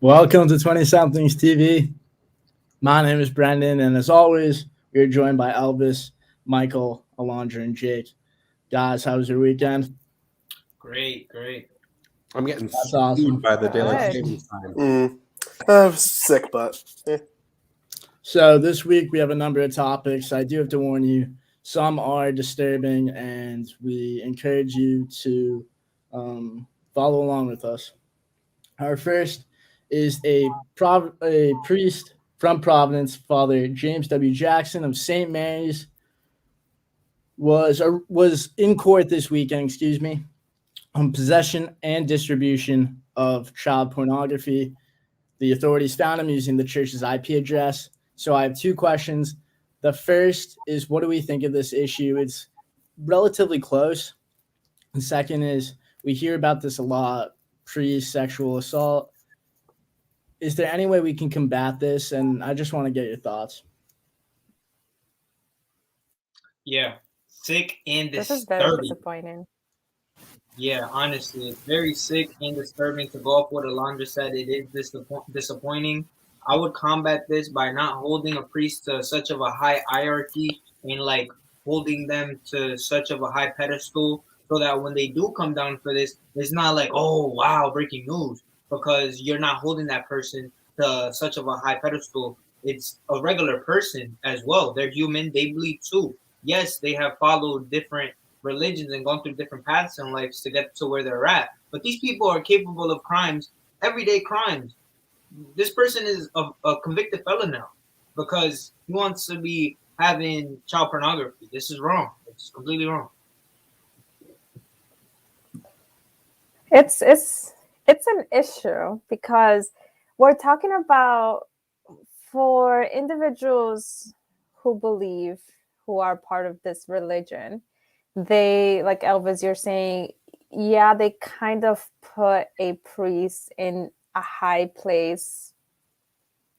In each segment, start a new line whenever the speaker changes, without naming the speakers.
Welcome to 20SomethingsTV. My name is Brendan, and as always, we are joined by Elvis, Michael, Alondra, and Jake. Guys, how was your weekend?
Great.
I'm getting
That's awesome.
by the daylight
Good.
savings time.
I was sick, but
So this week we have a number of topics. I do have to warn you, some are disturbing, and we encourage you to follow along with us. Our first is a priest from Providence, Father James W. Jackson of St. Mary's, was in court this weekend, on possession and distribution of child pornography. The authorities found him using the church's IP address. So I have two questions. The first is, what do we think of this issue? It's relatively close. The second is, we hear about this a lot, pre-sexual assault. Is there any way we can combat this? And I just want to get your thoughts.
Yeah, sick and
this is very
disturbing.
disappointing.
Yeah, honestly, it's very sick and disturbing. To go off what Alondra said, it is disappointing. I would combat this by not holding a priest to such of a high hierarchy and like holding them to such of a high pedestal, so that when they do come down for this, it's not like, oh wow, breaking news, because you're not holding that person to such of a high pedestal. It's a regular person as well. They're human. They bleed too. Yes, they have followed different religions and gone through different paths in life to get to where they're at. But these people are capable of crimes, everyday crimes. This person is a convicted felon now because he wants to be having child pornography. This is wrong. It's completely wrong.
It's an issue because we're talking about, for individuals who believe, who are part of this religion, they, like Elvis, you're saying, yeah, they kind of put a priest in a high place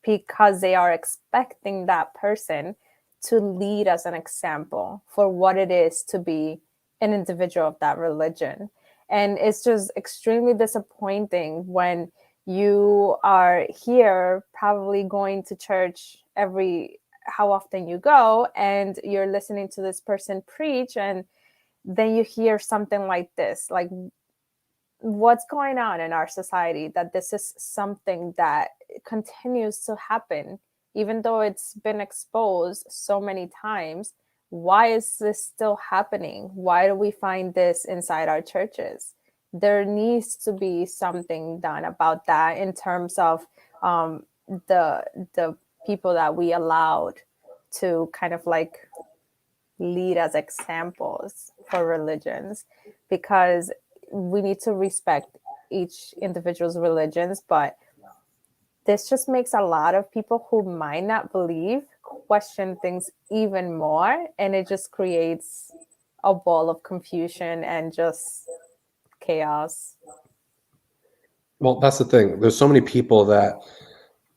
because they are expecting that person to lead as an example for what it is to be an individual of that religion. And it's just extremely disappointing when you are here, probably going to church how often you go, and you're listening to this person preach, and then you hear something like this. Like, what's going on in our society that this is something that continues to happen, even though it's been exposed so many times? Why is this still happening? Why do we find this inside our churches? There needs to be something done about that in terms of the people that we allowed to kind of like lead as examples for religions, because we need to respect each individual's religions, but this just makes a lot of people who might not believe question things even more, and it just creates a ball of confusion and just chaos.
Well, that's the thing. There's so many people that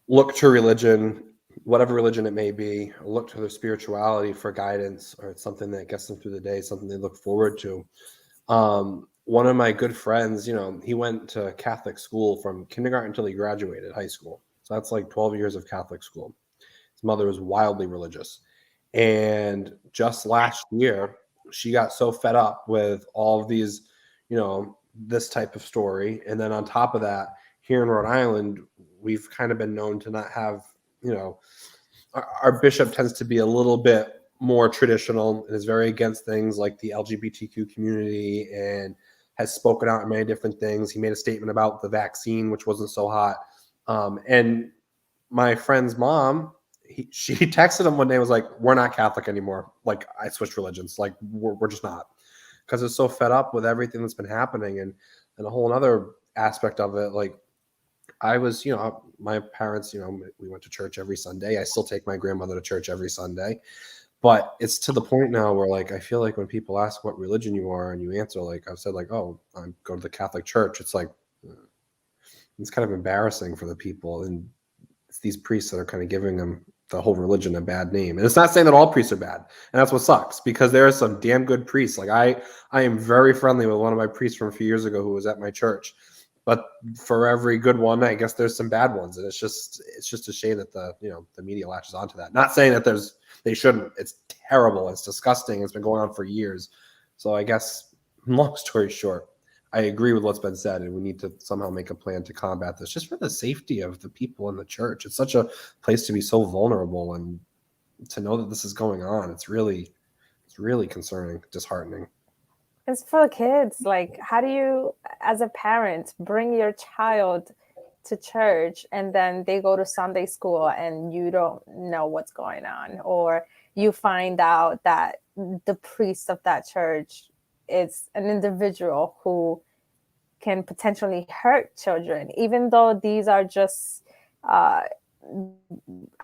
look to religion, whatever religion it may be, or look to their spirituality for guidance, or it's something that gets them through the day, something they look forward to. One of my good friends, he went to Catholic school from kindergarten until he graduated high school. So that's like 12 years of Catholic school. His mother was wildly religious. And just last year, she got so fed up with all of these, this type of story. And then on top of that, here in Rhode Island, we've kind of been known to not have, our bishop tends to be a little bit more traditional and is very against things like the LGBTQ community and has spoken out on many different things. He made a statement about the vaccine, which wasn't so hot. And my friend's mom, she texted him one day and was like, we're not Catholic anymore. Like, I switched religions. Like, we're just not. Because it's so fed up with everything that's been happening. And a whole other aspect of it, like, I was, my parents, we went to church every Sunday. I still take my grandmother to church every Sunday. But it's to the point now where, like, I feel like when people ask what religion you are and you answer, like, I've said, like, oh, I go to the Catholic Church. It's like, it's kind of embarrassing for the people. And it's these priests that are kind of giving them the whole religion a bad name. And it's not saying that all priests are bad. And that's what sucks, because there are some damn good priests. Like, I am very friendly with one of my priests from a few years ago who was at my church. But for every good one, I guess there's some bad ones, and it's just a shame that the media latches onto that. Not saying that they shouldn't. It's terrible. It's disgusting. It's been going on for years. So I guess, long story short, I agree with what's been said, and we need to somehow make a plan to combat this, just for the safety of the people in the church. It's such a place to be so vulnerable, and to know that this is going on, it's really concerning, disheartening.
It's for the kids. Like, how do you, as a parent, bring your child to church and then they go to Sunday school and you don't know what's going on? Or you find out that the priest of that church is an individual who can potentially hurt children, even though these are just,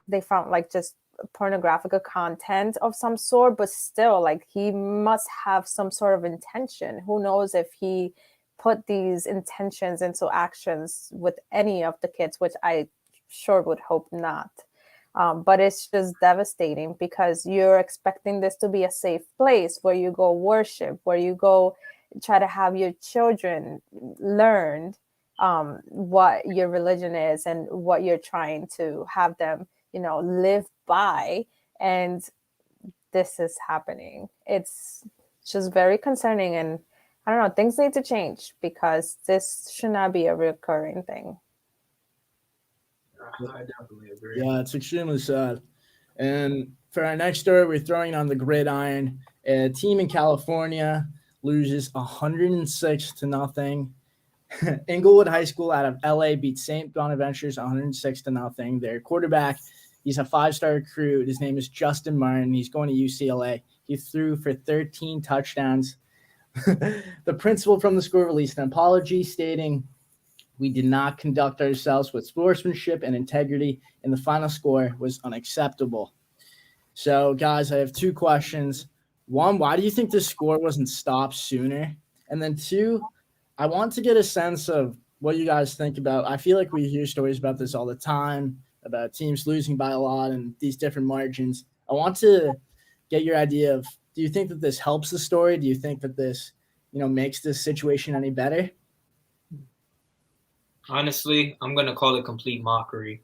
they found like just pornographic content of some sort, but still, like, he must have some sort of intention. Who knows if he put these intentions into actions with any of the kids, which I sure would hope not. But it's just devastating because you're expecting this to be a safe place where you go worship, where you go try to have your children learn what your religion is and what you're trying to have them, live by. And this is happening. It's just very concerning. And I don't know, things need to change because this should not be a recurring thing.
I definitely agree.
Yeah, it's extremely sad. And for our next story, we're throwing on the gridiron. A team in California loses 106-0. Inglewood High School out of LA beats St. Bonaventures 106-0. Their quarterback, he's a 5-star recruit. His name is Justin Martin. He's going to UCLA. He threw for 13 touchdowns. The principal from the school released an apology stating, "We did not conduct ourselves with sportsmanship and integrity, and the final score was unacceptable." So, guys, I have two questions. One, why do you think this score wasn't stopped sooner? And then two, I want to get a sense of what you guys think about. I feel like we hear stories about this all the time, about teams losing by a lot and these different margins. I want to get your idea of, do you think that this helps the story? Do you think that this, makes this situation any better?
Honestly, I'm going to call it complete mockery.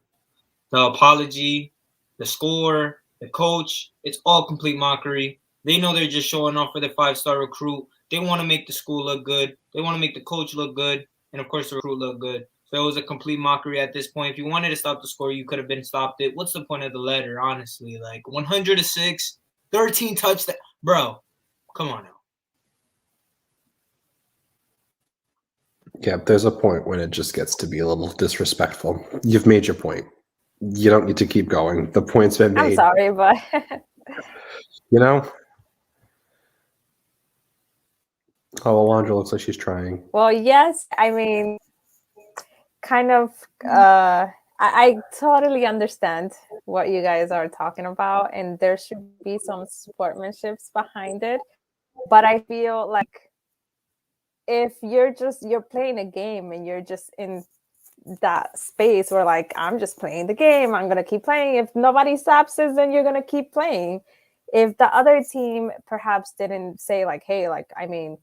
The apology, the score, the coach, it's all complete mockery. They know they're just showing off for their 5-star recruit. They want to make the school look good. They want to make the coach look good. And, of course, the recruit look good. So it was a complete mockery at this point. If you wanted to stop the score, you could have been stopped it. What's the point of the letter, honestly? Like, 106, 13 touchdowns. Bro, come on now.
Yeah, there's a point when it just gets to be a little disrespectful. You've made your point. You don't need to keep going. The point's been made.
I'm sorry, but
Oh, Alondra looks like she's trying.
well, yes. I mean, kind of. I totally understand what you guys are talking about, and there should be some sportsmanship behind it. But I feel like if you're playing a game and you're just in that space where, like, I'm just playing the game, I'm gonna keep playing. If nobody stops us, then you're gonna keep playing. If the other team perhaps didn't say, like, hey, like, I mean,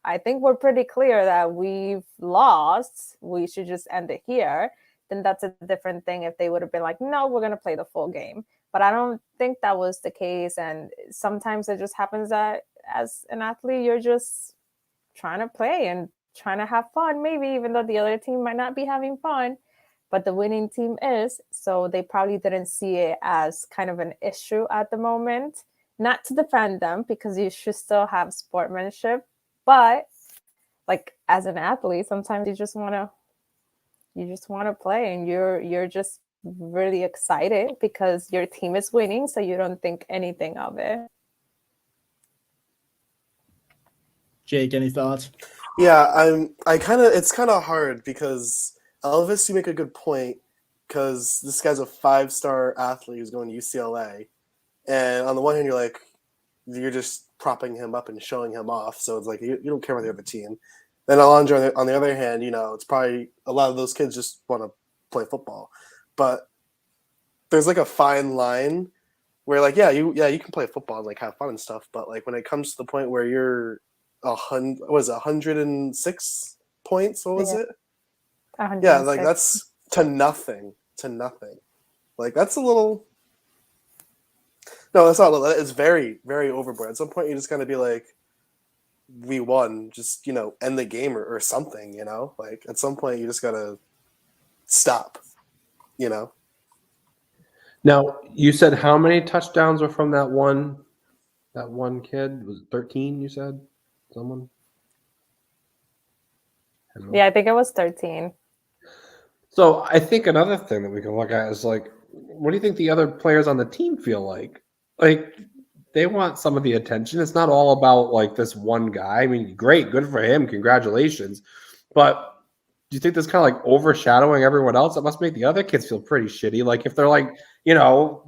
I think we're pretty clear that we've lost, we should just end it here, then that's a different thing. If they would have been like, no, we're gonna play the full game. But I don't think that was the case. And sometimes it just happens that as an athlete, you're just trying to play and trying to have fun, maybe, even though the other team might not be having fun, but the winning team is. So they probably didn't see it as kind of an issue at the moment. Not to defend them, because you should still have sportsmanship, but like, as an athlete, sometimes you just want to play, and you're just really excited because your team is winning, so you don't think anything of it.
Jake, any thoughts?
Yeah, it's kind of hard because Elvis, you make a good point, because this guy's a 5-star athlete who's going to UCLA, and on the one hand, you're just propping him up and showing him off, so it's like you don't care about the other team. Then Alondra, on the other hand, it's probably a lot of those kids just want to play football, but there's like a fine line where, like, you can play football and like have fun and stuff, but like when it comes to the point where you're 106 points, what was it? Yeah, like
106.
that's to nothing. To nothing. Like that's a little. No, that's not. It's very, very overboard. At some point, you just gotta be like, "We won." Just end the game or something. Like at some point, you just gotta stop.
Now, you said how many touchdowns were from that one kid? Was it 13, you said? Someone?
Yeah, I think it was 13.
So I think another thing that we can look at is like, what do you think the other players on the team feel like? Like, they want some of the attention. It's not all about like this one guy. I mean, great, good for him, congratulations. But do you think that's kind of like overshadowing everyone else? It must make the other kids feel pretty shitty. Like if they're like,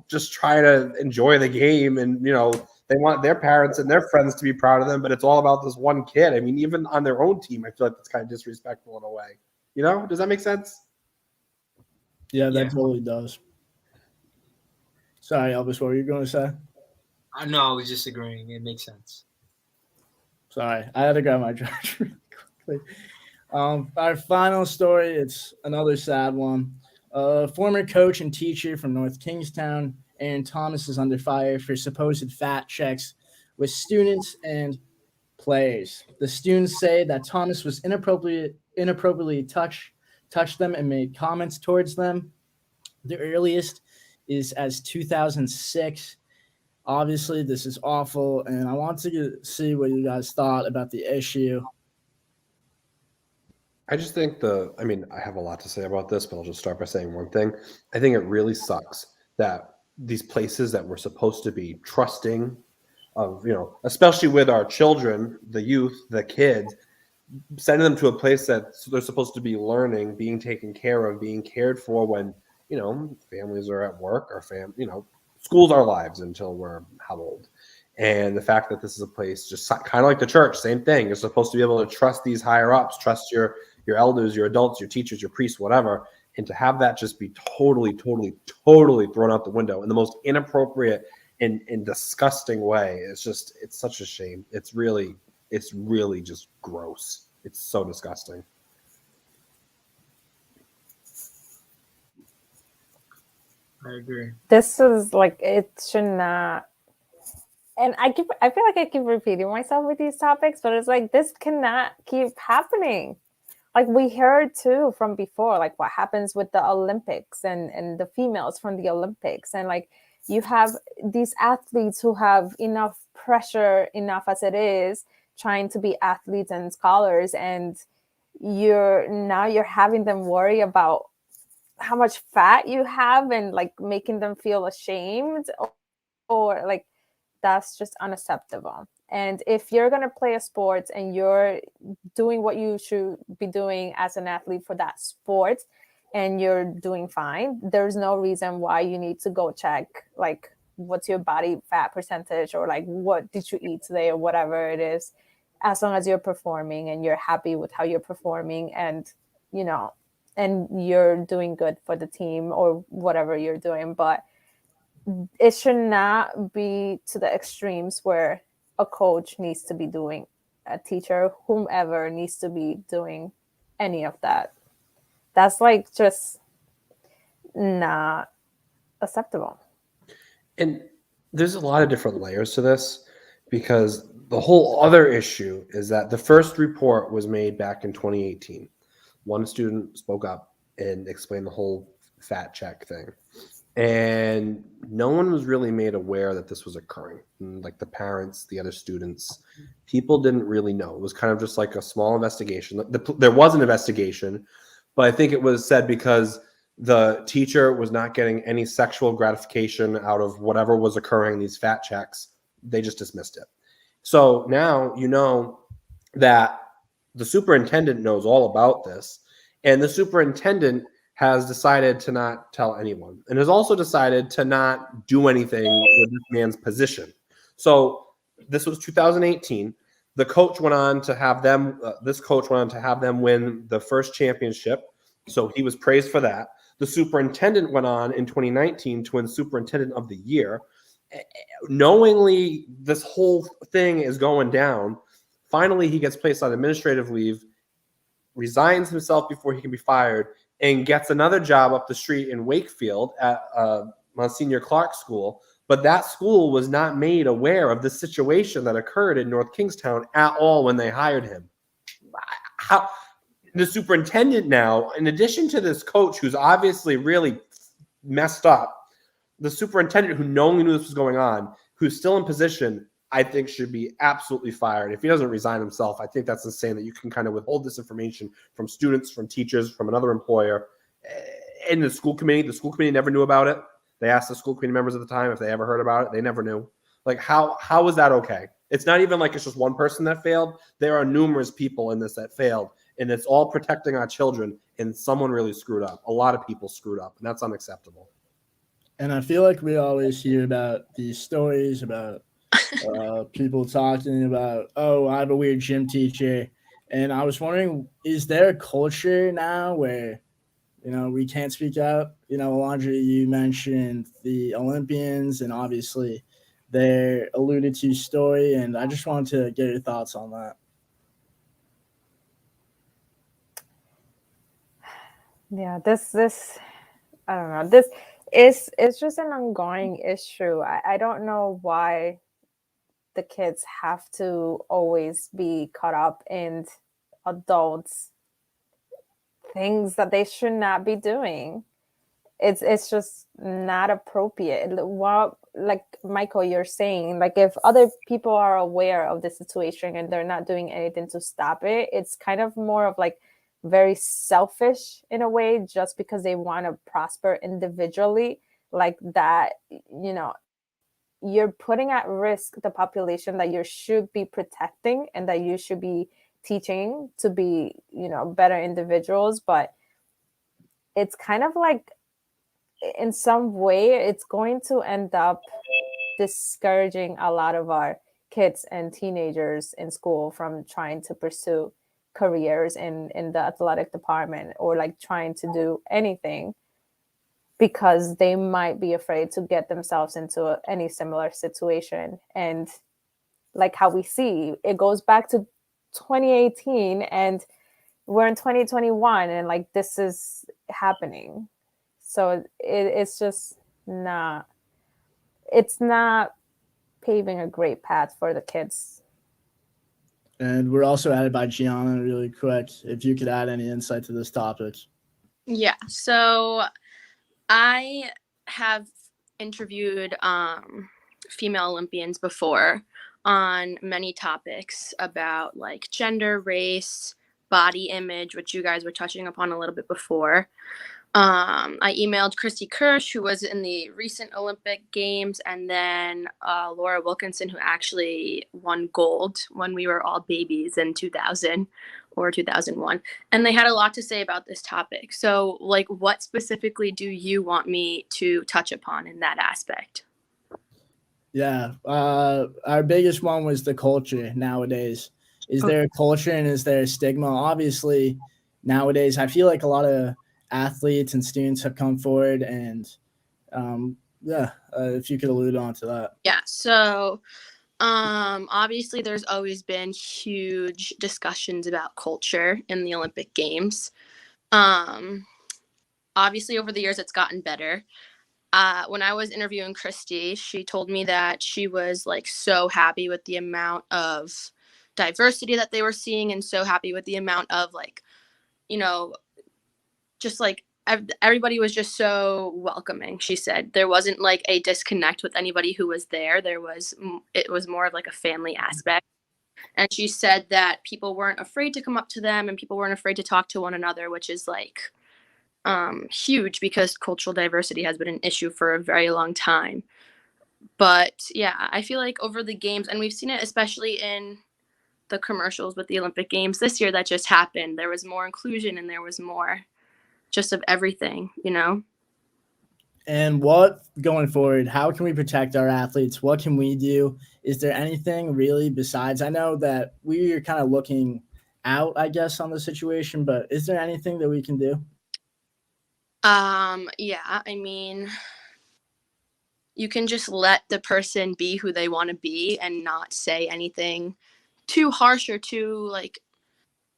just trying to enjoy the game and they want their parents and their friends to be proud of them, but it's all about this one kid. I mean, even on their own team, I feel like that's kind of disrespectful in a way. Does that make sense?
Yeah, that
Yeah.
totally does. Sorry, Elvis, what were you going to say?
No, I was just agreeing. It makes sense.
Sorry, I had to grab my charger really quickly. Our final story, it's another sad one. Former coach and teacher from North Kingstown, Aaron Thomas, is under fire for supposed fat checks with students and players. The students say that Thomas was inappropriately touched them and made comments towards them. The earliest is as 2006. Obviously, this is awful, and I want to see what you guys thought about the issue.
I just think I have a lot to say about this, but I'll just start by saying one thing. I think it really sucks that these places that we're supposed to be trusting of, especially with our children, the youth, the kids, sending them to a place that they're supposed to be learning, being taken care of, being cared for when, families are at work or schools our lives until we're how old. And the fact that this is a place just kind of like the church, same thing. You're supposed to be able to trust these higher ups, trust your elders, your adults, your teachers, your priests, whatever. And to have that just be totally, totally, totally thrown out the window in the most inappropriate and disgusting way. It's such a shame. It's really just gross. It's so disgusting.
I agree.
This is like, it should not. And I feel like I keep repeating myself with these topics, but it's like, this cannot keep happening. Like we heard too from before, like what happens with the Olympics and the females from the Olympics. And like you have these athletes who have enough pressure, enough as it is, trying to be athletes and scholars. And you're having them worry about how much fat you have and like making them feel ashamed or like, that's just unacceptable. And if you're going to play a sport and you're doing what you should be doing as an athlete for that sport and you're doing fine, there's no reason why you need to go check like what's your body fat percentage or like what did you eat today or whatever it is, as long as you're performing and you're happy with how you're performing and and you're doing good for the team or whatever you're doing. But it should not be to the extremes where a coach needs to be doing, a teacher, whomever needs to be doing any of that. That's like just not acceptable.
And there's a lot of different layers to this because the whole other issue is that the first report was made back in 2018. One student spoke up and explained the whole fat check thing. And no one was really made aware that this was occurring. Like the parents, the other students, people didn't really know. It was kind of just like a small investigation. There was an investigation, but I think it was said because the teacher was not getting any sexual gratification out of whatever was occurring, these fat checks, they just dismissed it. So now you know that the superintendent knows all about this, and the superintendent has decided to not tell anyone and has also decided to not do anything with this man's position. So this was 2018. The coach went on to have them, this coach went on to have them win the first championship. So he was praised for that. The superintendent went on in 2019 to win superintendent of the year. Knowingly this whole thing is going down, finally he gets placed on administrative leave resigns himself before he can be fired, and gets another job up the street in Wakefield at Monsignor Clark School. But that school was not made aware of the situation that occurred in North Kingstown at all when they hired him. How the superintendent now, in addition to this coach who's obviously really messed up, the superintendent who knowingly knew this was going on, who's still in position, I think should be absolutely fired. If he doesn't resign himself, I think that's insane that you can kind of withhold this information from students, from teachers, from another employer. In the school committee never knew about it. They asked the school committee members at the time if they ever heard about it. They never knew. Like, how is that okay? It's not even like it's just one person that failed. There are numerous people in this that failed, and it's all protecting our children, and someone really screwed up. A lot of people screwed up, and that's unacceptable.
And I feel like we always hear about these stories about people talking about, oh, I have a weird gym teacher. And I was wondering, is there a culture now where, we can't speak out? Alondra, you mentioned the Olympians, and obviously their alluded to story. And I just wanted to get your thoughts on that.
Yeah, this I don't know. It's just an ongoing issue. I don't know why the kids have to always be caught up in adults things that they should not be doing. It's just not appropriate. Well, like Michael, you're saying, like if other people are aware of the situation and they're not doing anything to stop it, it's kind of more of like very selfish in a way, just because they want to prosper individually, like that, you're putting at risk the population that you should be protecting and that you should be teaching to be, better individuals. But it's kind of like, in some way, it's going to end up discouraging a lot of our kids and teenagers in school from trying to pursue careers in the athletic department, or like trying to do anything, because they might be afraid to get themselves into any similar situation. And like how we see, it goes back to 2018 and we're in 2021, and like this is happening. So it's just not paving a great path for the kids.
And we're also added by Gianna really quick. If you could add any insight to this topic.
Yeah, so I have interviewed female Olympians before on many topics about like gender, race, body image, which you guys were touching upon a little bit before. I emailed Christy Kirsch, who was in the recent Olympic Games, and then Laura Wilkinson, who actually won gold when we were all babies in 2000 or 2001. And they had a lot to say about this topic. So, like, what specifically do you want me to touch upon in that aspect?
Yeah, our biggest one was the culture nowadays. Is there a culture and is there a stigma? Obviously, nowadays, I feel like a lot of athletes and students have come forward, and if you could allude on to that.
Yeah, so obviously there's always been huge discussions about culture in the Olympic Games. Obviously over the years it's gotten better. When I was interviewing Christy, she told me that she was like so happy with the amount of diversity that they were seeing, and so happy with the amount of like, just like everybody was just so welcoming. She said there wasn't like a disconnect with anybody who was there. It was more of like a family aspect. And she said that people weren't afraid to come up to them and people weren't afraid to talk to one another, which is like huge, because cultural diversity has been an issue for a very long time. But yeah, I feel like over the games, and we've seen it especially in the commercials with the Olympic Games this year that just happened, there was more inclusion and there was more just of everything,
And what, going forward, how can we protect our athletes? What can we do? Is there anything really besides, I know that we are kind of looking out, I guess, on the situation, but is there anything that we can do?
Yeah, I mean, you can just let the person be who they want to be and not say anything too harsh or too like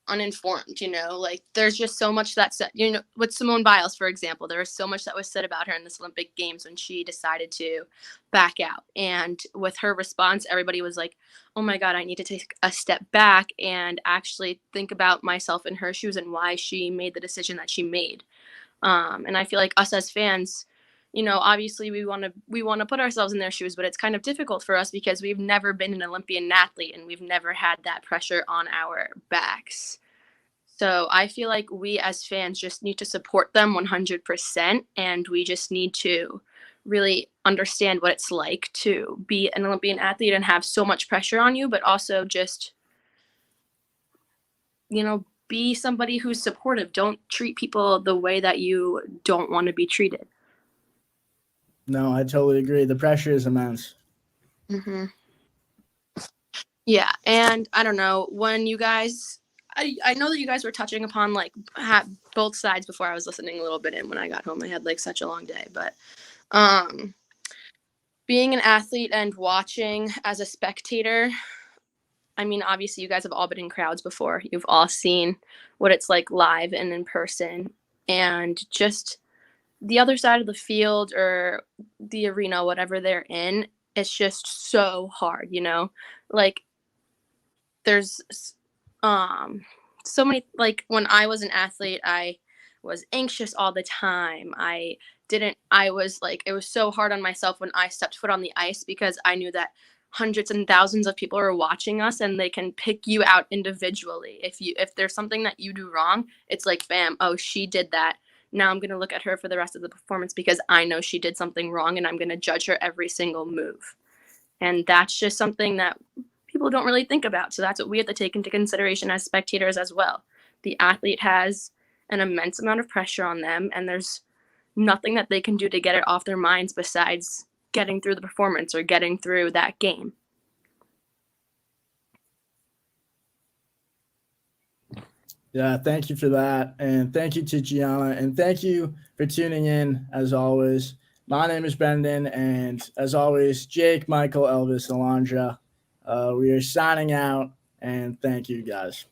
uninformed, you know, like there's just so much that said, you know, with Simone Biles, for example, there was so much that was said about her in this Olympic Games when she decided to back out. And with her response, everybody was like, oh my God, I need to take a step back and actually think about myself in her shoes and why she made the decision that she made. And I feel like us as fans, you know, obviously we want to put ourselves in their shoes, but it's kind of difficult for us because we've never been an Olympian athlete and we've never had that pressure on our backs. So I feel like we as fans just need to support them 100%, and we just need to really understand what it's like to be an Olympian athlete and have so much pressure on you, but also just, you know, be somebody who's supportive. Don't treat people the way that you don't want to be treated.
No, I totally agree. The pressure is immense.
Mm-hmm. Yeah, and I don't know, when you guys, I know that you guys were touching upon like both sides before I was listening a little bit, and when I got home I had like such a long day, but being an athlete and watching as a spectator, I mean, obviously you guys have all been in crowds before. You've all seen what it's like live and in person, and just the other side of the field or the arena, whatever they're in, it's just so hard, you know? Like there's so many, like when I was an athlete, I was anxious all the time. I was like, it was so hard on myself when I stepped foot on the ice because I knew that hundreds and thousands of people are watching us and they can pick you out individually. If there's something that you do wrong, it's like, bam, oh, she did that. Now I'm going to look at her for the rest of the performance because I know she did something wrong and I'm going to judge her every single move. And that's just something that people don't really think about. So that's what we have to take into consideration as spectators as well. The athlete has an immense amount of pressure on them, and there's nothing that they can do to get it off their minds besides getting through the performance or getting through that game.
Yeah, thank you for that. And thank you to Gianna. And thank you for tuning in, as always. My name is Brendan. And as always, Jake, Michael, Elvis, Alondra, we are signing out. And thank you, guys.